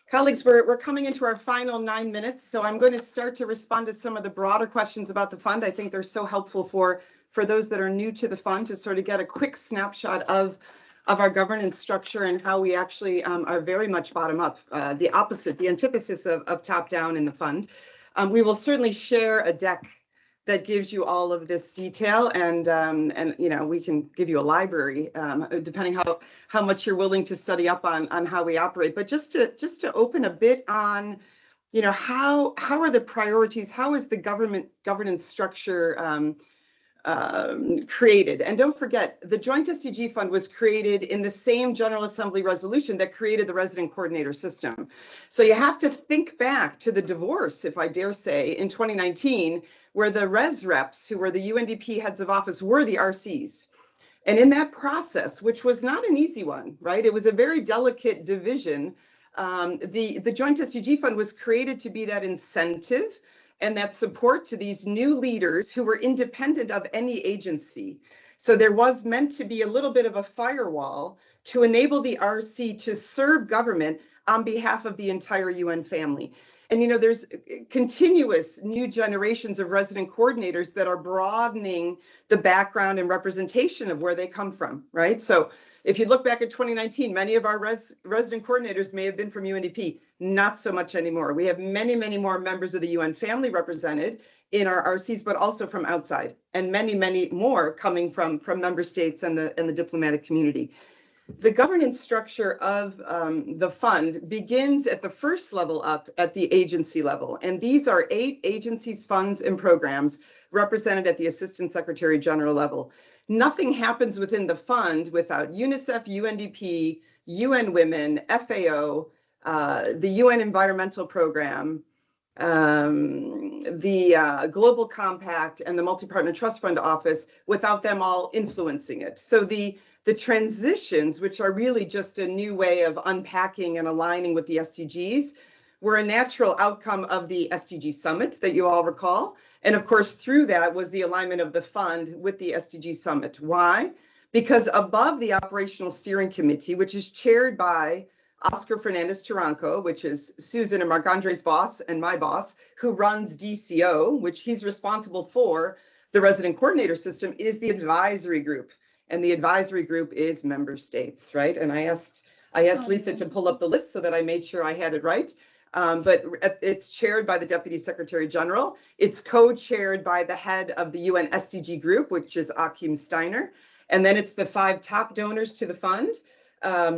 Colleagues, we're coming into our final 9 minutes, so I'm going to start to respond to some of the broader questions about the fund. I think they're so helpful for those that are new to the fund to sort of get a quick snapshot of our governance structure and how we actually are very much bottom up, the opposite, the antithesis of top down in the fund. We will certainly share a deck that gives you all of this detail, and you know, we can give you a library depending how much you're willing to study up on how we operate. But just to open a bit on, you know, how are the priorities, how is the governance structure created? And don't forget, the Joint SDG Fund was created in the same General Assembly resolution that created the resident coordinator system. So you have to think back to the divorce, if I dare say, in 2019, where the res reps, who were the UNDP heads of office, were the RCs. And in that process, which was not an easy one, right? It was a very delicate division. The Joint SDG Fund was created to be that incentive and that support to these new leaders who were independent of any agency. So there was meant to be a little bit of a firewall to enable the RC to serve government on behalf of the entire UN family. And, you know, there's continuous new generations of resident coordinators that are broadening the background and representation of where they come from, right? So if you look back at 2019, many of our resident coordinators may have been from UNDP, not so much anymore. We have many, many more members of the UN family represented in our RCs, but also from outside, and many, many more coming from member states and the diplomatic community. The governance structure of the fund begins at the first level up at the agency level. And these are 8 agencies, funds, and programs represented at the Assistant Secretary General level. Nothing happens within the fund without UNICEF, UNDP, UN Women, FAO, the UN Environmental Program, the Global Compact, and the Multi-Partner Trust Fund Office, without them all influencing it. So the transitions, which are really just a new way of unpacking and aligning with the SDGs, were a natural outcome of the SDG Summit that you all recall. And of course, through that was the alignment of the fund with the SDG Summit. Why? Because above the Operational Steering Committee, which is chaired by Oscar Fernandez-Taranco, which is Susan and Marc-André's boss and my boss, who runs DCO, which he's responsible for the resident coordinator system, is the advisory group. And the advisory group is member states, right? And I asked Lisa to pull up the list so that I made sure I had it right. But it's chaired by the Deputy Secretary General. It's co-chaired by the head of the UN SDG group, which is Achim Steiner. And then it's the 5 top donors to the fund,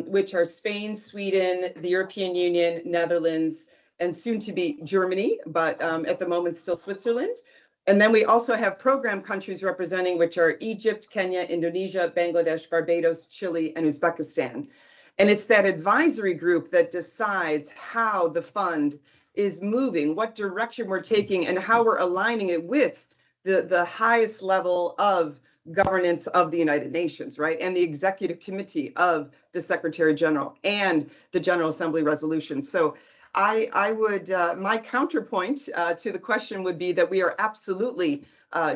which are Spain, Sweden, the European Union, Netherlands, and soon to be Germany, but at the moment still Switzerland. And then we also have program countries representing, which are Egypt, Kenya, Indonesia, Bangladesh, Barbados, Chile, and Uzbekistan. And it's that advisory group that decides how the fund is moving, what direction we're taking, and how we're aligning it with the highest level of governance of the United Nations, right? And the executive committee of the Secretary General and the General Assembly resolution. So I would, my counterpoint to the question would be that we are absolutely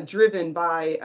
driven by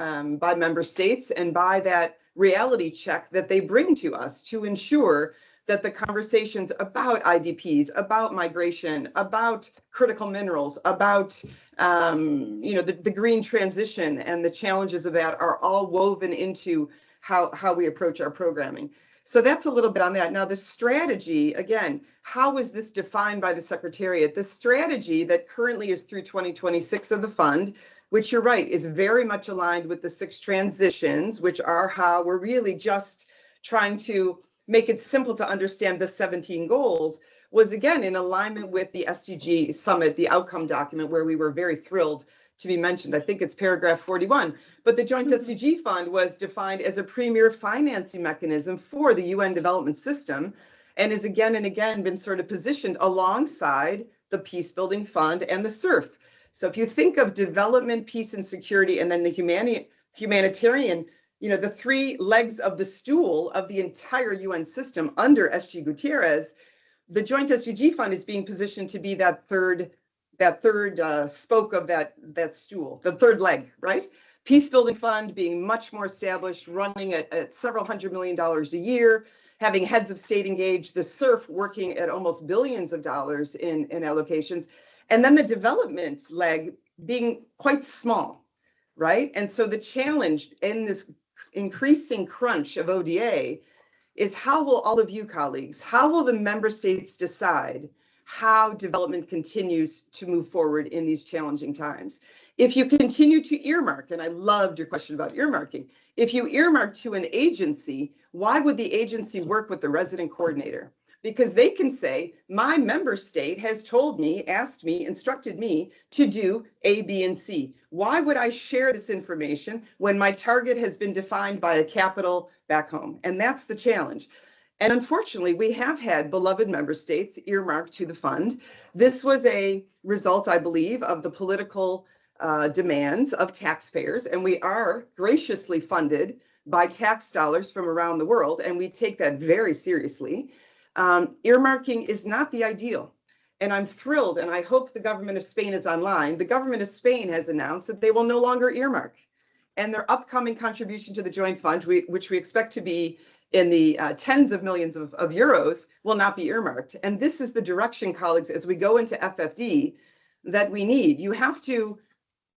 member states and by that reality check that they bring to us to ensure that the conversations about IDPs, about migration, about critical minerals, about you know, the green transition and the challenges of that are all woven into how we approach our programming. So that's a little bit on that. Now, the strategy, again, how is this defined by the Secretariat? The strategy that currently is through 2026 of the fund, which you're right, is very much aligned with the 6 transitions, which are how we're really just trying to make it simple to understand the 17 goals, was again in alignment with the SDG Summit, the outcome document, where we were very thrilled to be mentioned. I think it's paragraph 41. But the Joint SDG Fund was defined as a premier financing mechanism for the UN development system, and has again and again been sort of positioned alongside the Peace Building Fund and the SURF. So if you think of development, peace, and security, and then the humanitarian, the three legs of the stool of the entire UN system under SG Gutierrez, the Joint SDG Fund is being positioned to be that third spoke of that stool, the third leg, right? Peace Building Fund being much more established, running at several $100 million a year, having heads of state engaged, the SURF working at almost billions of dollars in allocations, and then the development leg being quite small, right? And so the challenge in this increasing crunch of ODA is, how will all of you colleagues, how will the member states decide how development continues to move forward in these challenging times? If you continue to earmark, and I loved your question about earmarking, if you earmark to an agency, why would the agency work with the resident coordinator? Because they can say, my member state has told me, asked me, instructed me to do A, B, and C. Why would I share this information when my target has been defined by a capital back home? And that's the challenge. And unfortunately, we have had beloved member states earmarked to the fund. This was a result, I believe, of the political demands of taxpayers, and we are graciously funded by tax dollars from around the world, and we take that very seriously. Earmarking is not the ideal, and I'm thrilled, and I hope the government of Spain is online. The government of Spain has announced that they will no longer earmark, and their upcoming contribution to the joint fund, which we expect to be in the tens of millions of euros, will not be earmarked. And this is the direction, colleagues, as we go into FFD, that we need. You have to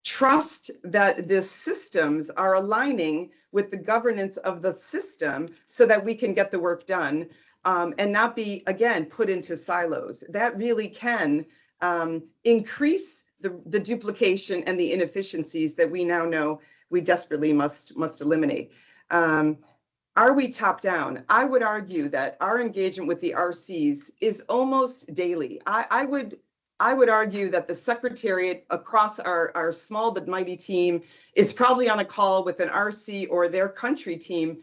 trust that the systems are aligning with the governance of the system so that we can get the work done, and not be, again, put into silos. That really can increase the duplication and the inefficiencies that we now know we desperately must eliminate. Are we top down? I would argue that our engagement with the RCs is almost daily. I would argue that the Secretariat across our small but mighty team is probably on a call with an RC or their country team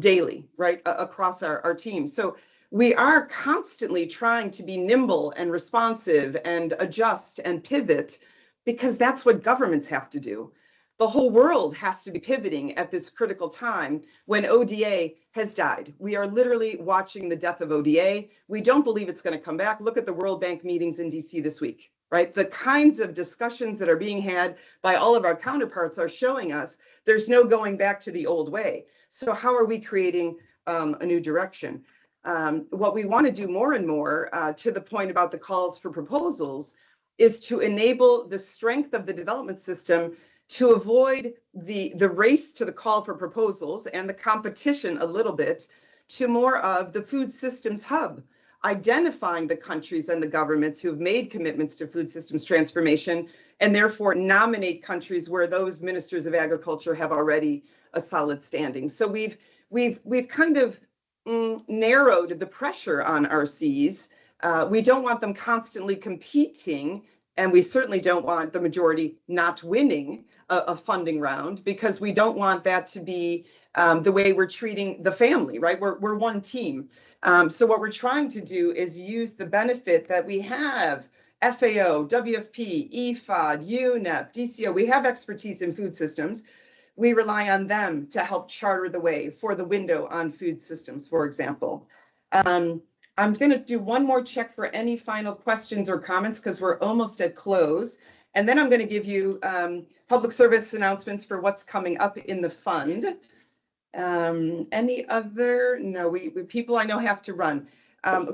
daily, right, across our team. So we are constantly trying to be nimble and responsive and adjust and pivot, because that's what governments have to do. The whole world has to be pivoting at this critical time when ODA has died. We are literally watching the death of ODA. We don't believe it's going to come back. Look at the World Bank meetings in DC this week, right? The kinds of discussions that are being had by all of our counterparts are showing us there's no going back to the old way. So how are we creating a new direction? What we want to do more and more, to the point about the calls for proposals, is to enable the strength of the development system to avoid the race to the call for proposals and the competition a little bit to more of the food systems hub, identifying the countries and the governments who have made commitments to food systems transformation, and therefore nominate countries where those ministers of agriculture have already a solid standing. So we've kind of narrowed the pressure on RCs. We don't want them constantly competing, and we certainly don't want the majority not winning a funding round, because we don't want that to be the way we're treating the family, right? We're one team. So what we're trying to do is use the benefit that we have, FAO, WFP, EFOD, UNEP, DCO, we have expertise in food systems. We rely on them to help charter the way for the window on food systems, for example. I'm going to do one more check for any final questions or comments, because we're almost at close. And then I'm going to give you public service announcements for what's coming up in the fund. Any other? No, people I know have to run. A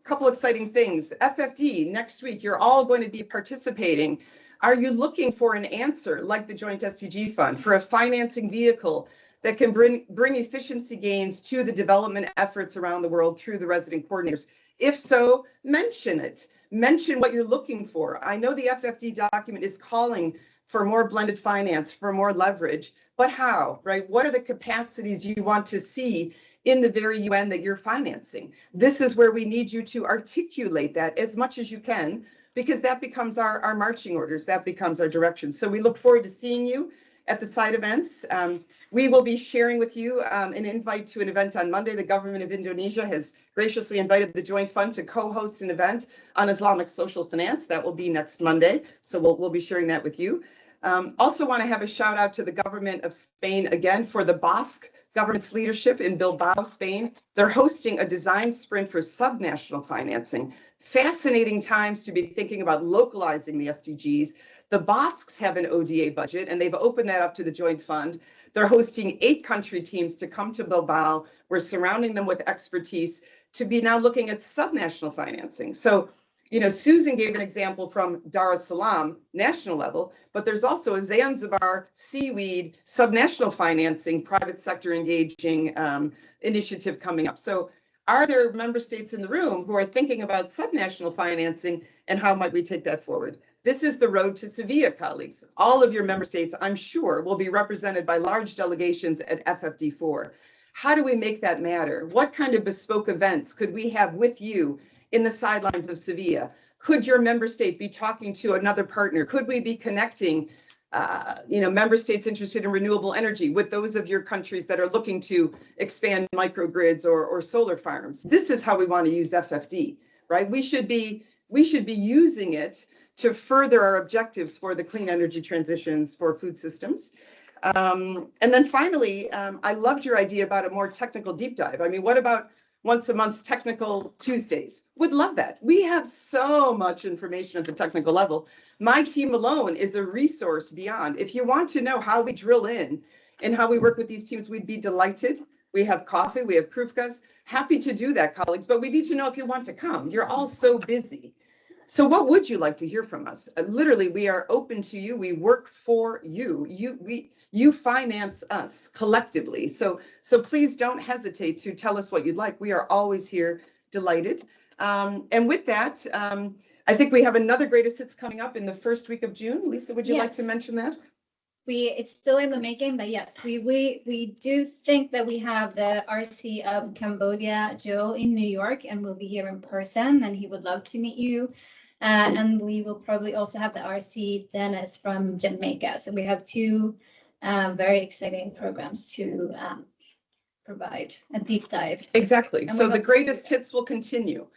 couple exciting things. FFD, next week, you're all going to be participating. Are you looking for an answer, like the Joint SDG Fund, for a financing vehicle that can bring efficiency gains to the development efforts around the world through the resident coordinators? If so, mention it. Mention what you're looking for. I know the FFD document is calling for more blended finance, for more leverage, but how, right? What are the capacities you want to see in the very UN that you're financing? This is where we need you to articulate that as much as you can, because that becomes our marching orders, that becomes our direction. So we look forward to seeing you at the side events. We will be sharing with you an invite to an event on Monday. The government of Indonesia has graciously invited the Joint Fund to co-host an event on Islamic social finance. That will be next Monday. So we'll be sharing that with you. Also want to have a shout out to the government of Spain again for the Basque government's leadership in Bilbao, Spain. They're hosting a design sprint for subnational financing. Fascinating times to be thinking about localizing the SDGs. The Basques have an ODA budget, and they've opened that up to the Joint Fund. They're hosting 8 country teams to come to Bilbao. We're surrounding them with expertise to be now looking at subnational financing. So, you know, Susan gave an example from Dar es Salaam, national level, but there's also a Zanzibar seaweed subnational financing, private sector engaging initiative coming up. So are there member states in the room who are thinking about subnational financing, and how might we take that forward? This is the road to Sevilla, colleagues. All of your member states, I'm sure, will be represented by large delegations at FFD4. How do we make that matter? What kind of bespoke events could we have with you in the sidelines of Sevilla? Could your member state be talking to another partner? Could we be connecting member states interested in renewable energy with those of your countries that are looking to expand microgrids or solar farms? This is how we want to use FFD, right? We should be using it to further our objectives for the clean energy transitions for food systems. And then finally, I loved your idea about a more technical deep dive. I mean, what about once a month technical Tuesdays? Would love that. We have so much information at the technical level. My team alone is a resource beyond. If you want to know how we drill in and how we work with these teams, we'd be delighted. We have coffee, we have krufkas. Happy to do that, colleagues, but we need to know if you want to come. You're all so busy. So what would you like to hear from us? Literally, we are open to you. We work for you. You finance us collectively. So please don't hesitate to tell us what you'd like. We are always here, delighted. And with that, I think we have another Greatest Hits coming up in the first week of June. Lisa, would you like to mention that? It's still in the making, but yes, we do think that we have the RC of Cambodia, Joe, in New York, and we'll be here in person, and he would love to meet you. And we will probably also have the RC Dennis from Jamaica. So we have 2 very exciting programs to provide a deep dive. Exactly. So the Greatest Hits will continue.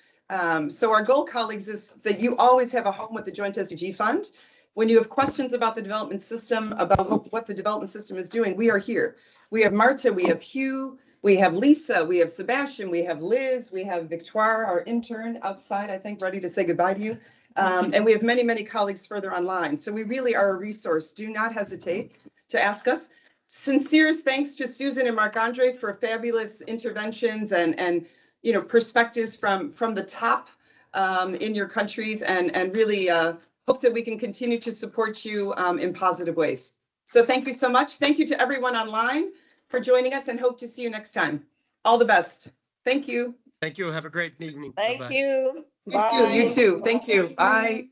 So our goal, colleagues, is that you always have a home with the Joint SDG Fund. When you have questions about the development system, about what the development system is doing, we are here. We have Marta, we have Hugh, we have Lisa, we have Sebastian, we have Liz, we have Victoire, our intern outside, I think, ready to say goodbye to you. And we have many, many colleagues further online. So we really are a resource. Do not hesitate to ask us. Sincerest thanks to Susan and Marc-André for fabulous interventions and perspectives from the top in your countries, and really hope that we can continue to support you in positive ways. So thank you so much. Thank you to everyone online for joining us, and hope to see you next time. All the best. Thank you. Thank you. Have a great evening. Thank you. You too. Thank you. Bye.